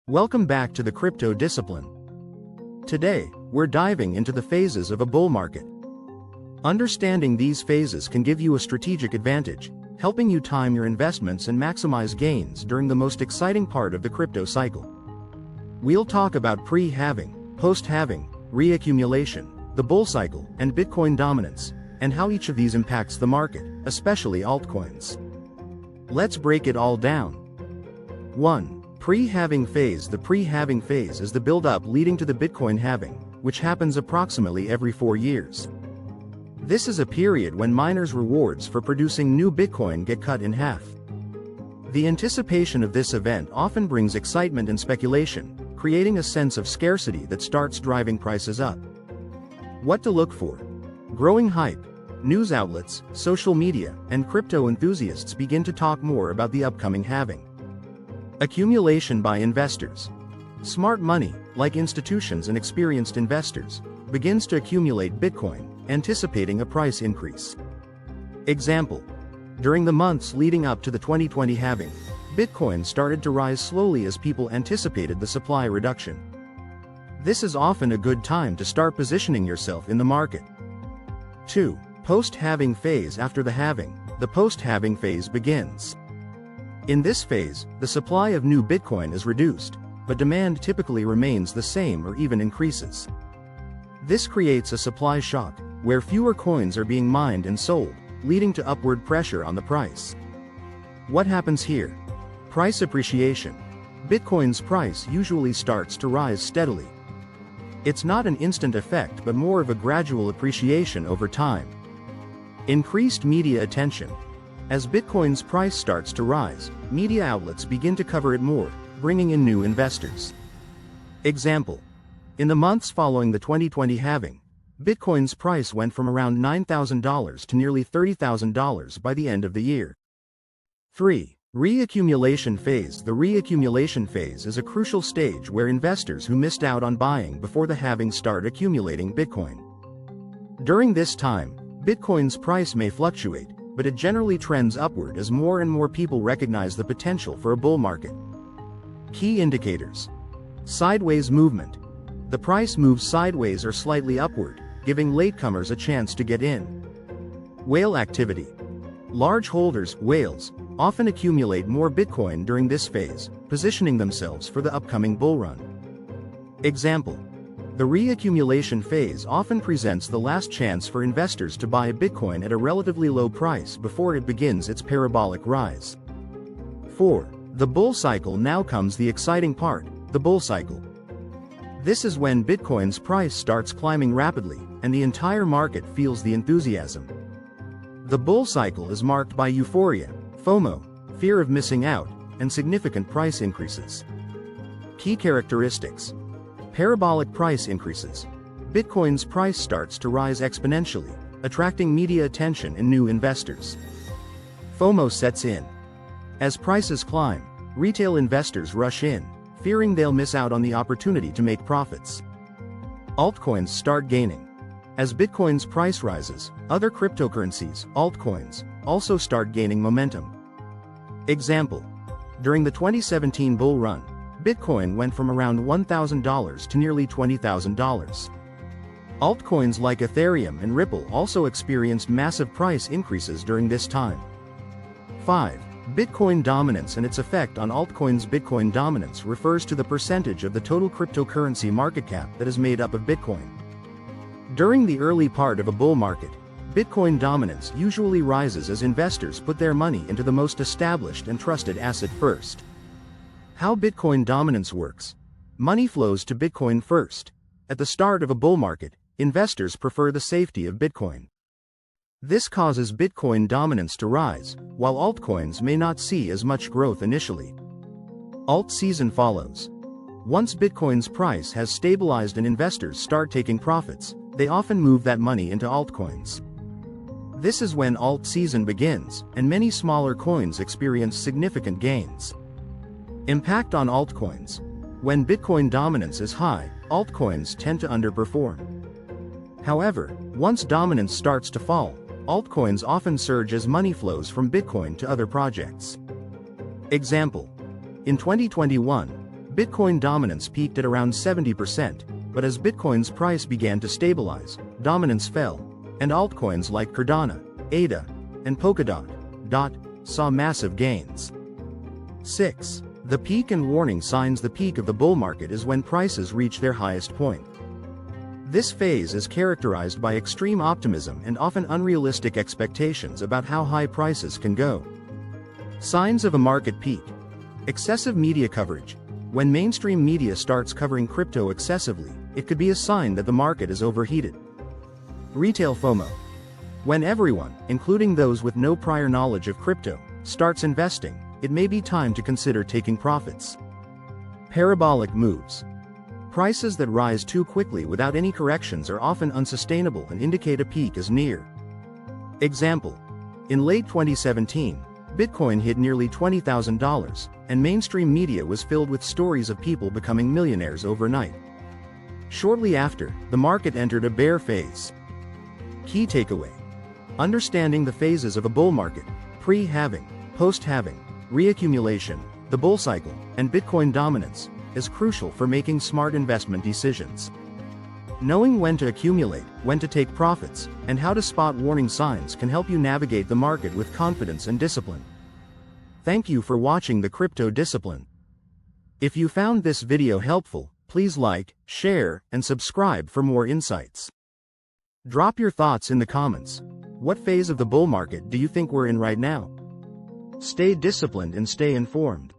Welcome back to the Crypto Discipline. Today, we're diving into the phases of a bull market. Understanding these phases can give you a strategic advantage, helping you time your investments and maximize gains during the most exciting part of the crypto cycle. We'll talk about pre-halving, post-halving, re-accumulation, the bull cycle, and Bitcoin dominance, and how each of these impacts the market, especially altcoins. Let's break it all down. 1. Pre-halving phase. The pre-halving phase is the build-up leading to the Bitcoin halving, which happens approximately every 4 years. This is a period when miners' rewards for producing new Bitcoin get cut in half. The anticipation of this event often brings excitement and speculation, creating a sense of scarcity that starts driving prices up. What to look for? Growing hype. News outlets, social media, and crypto enthusiasts begin to talk more about the upcoming halving. Accumulation by investors. Smart money, like institutions and experienced investors, begins to accumulate Bitcoin, anticipating a price increase. Example: during the months leading up to the 2020 halving, Bitcoin started to rise slowly as people anticipated the supply reduction. This is often a good time to start positioning yourself in the market. 2. Post-halving phase. After the halving, the post-halving phase begins. In this phase, the supply of new Bitcoin is reduced, but demand typically remains the same or even increases. This creates a supply shock, where fewer coins are being mined and sold, leading to upward pressure on the price. What happens here? Price appreciation. Bitcoin's price usually starts to rise steadily. It's not an instant effect but more of a gradual appreciation over time. Increased media attention. As Bitcoin's price starts to rise, media outlets begin to cover it more, bringing in new investors. Example: in the months following the 2020 halving, Bitcoin's price went from around $9,000 to nearly $30,000 by the end of the year. 3. Re-accumulation phase. The re-accumulation phase is a crucial stage where investors who missed out on buying before the halving start accumulating Bitcoin. During this time, Bitcoin's price may fluctuate, but it generally trends upward as more and more people recognize the potential for a bull market. Key indicators. Sideways movement. The price moves sideways or slightly upward, giving latecomers a chance to get in. Whale activity. Large holders, whales, often accumulate more Bitcoin during this phase, positioning themselves for the upcoming bull run. Example: the re-accumulation phase often presents the last chance for investors to buy Bitcoin at a relatively low price before it begins its parabolic rise. 4. The bull cycle. Now comes the exciting part, the bull cycle. This is when Bitcoin's price starts climbing rapidly, and the entire market feels the enthusiasm. The bull cycle is marked by euphoria, FOMO, fear of missing out, and significant price increases. Key characteristics. Parabolic price increases. Bitcoin's price starts to rise exponentially, attracting media attention and new investors. FOMO sets in. As prices climb, retail investors rush in, fearing they'll miss out on the opportunity to make profits. Altcoins start gaining. As Bitcoin's price rises, other cryptocurrencies, altcoins, also start gaining momentum. Example: during the 2017 bull run, Bitcoin went from around $1,000 to nearly $20,000. Altcoins like Ethereum and Ripple also experienced massive price increases during this time. 5. Bitcoin dominance and its effect on altcoins. Bitcoin dominance refers to the percentage of the total cryptocurrency market cap that is made up of Bitcoin. During the early part of a bull market, Bitcoin dominance usually rises as investors put their money into the most established and trusted asset first. How Bitcoin dominance works. Money flows to Bitcoin first. At the start of a bull market, investors prefer the safety of Bitcoin. This causes Bitcoin dominance to rise, while altcoins may not see as much growth initially. Alt season follows. Once Bitcoin's price has stabilized and investors start taking profits, they often move that money into altcoins. This is when alt season begins, and many smaller coins experience significant gains. Impact on altcoins. When Bitcoin dominance is high, altcoins tend to underperform. However, once dominance starts to fall, altcoins often surge as money flows from Bitcoin to other projects. Example: in 2021, Bitcoin dominance peaked at around 70%, but as Bitcoin's price began to stabilize, dominance fell, and altcoins like Cardano, ADA, and Polkadot saw massive gains. 6. The peak and warning signs. The peak of the bull market is when prices reach their highest point. This phase is characterized by extreme optimism and often unrealistic expectations about how high prices can go. Signs of a market peak. Excessive media coverage. When mainstream media starts covering crypto excessively, it could be a sign that the market is overheated. Retail FOMO. When everyone, including those with no prior knowledge of crypto, starts investing, it may be time to consider taking profits. Parabolic moves. Prices that rise too quickly without any corrections are often unsustainable and indicate a peak is near. Example. In late 2017, Bitcoin hit nearly $20,000, and mainstream media was filled with stories of people becoming millionaires overnight. Shortly after, the market entered a bear phase. Key takeaway. Understanding the phases of a bull market, pre-halving, post-halving, re-accumulation, the bull cycle, and Bitcoin dominance, is crucial for making smart investment decisions. Knowing when to accumulate, when to take profits, and how to spot warning signs can help you navigate the market with confidence and discipline. Thank you for watching the Crypto Discipline. If you found this video helpful, please like, share, and subscribe for more insights. Drop your thoughts in the comments. What phase of the bull market do you think we're in right now? Stay disciplined and stay informed.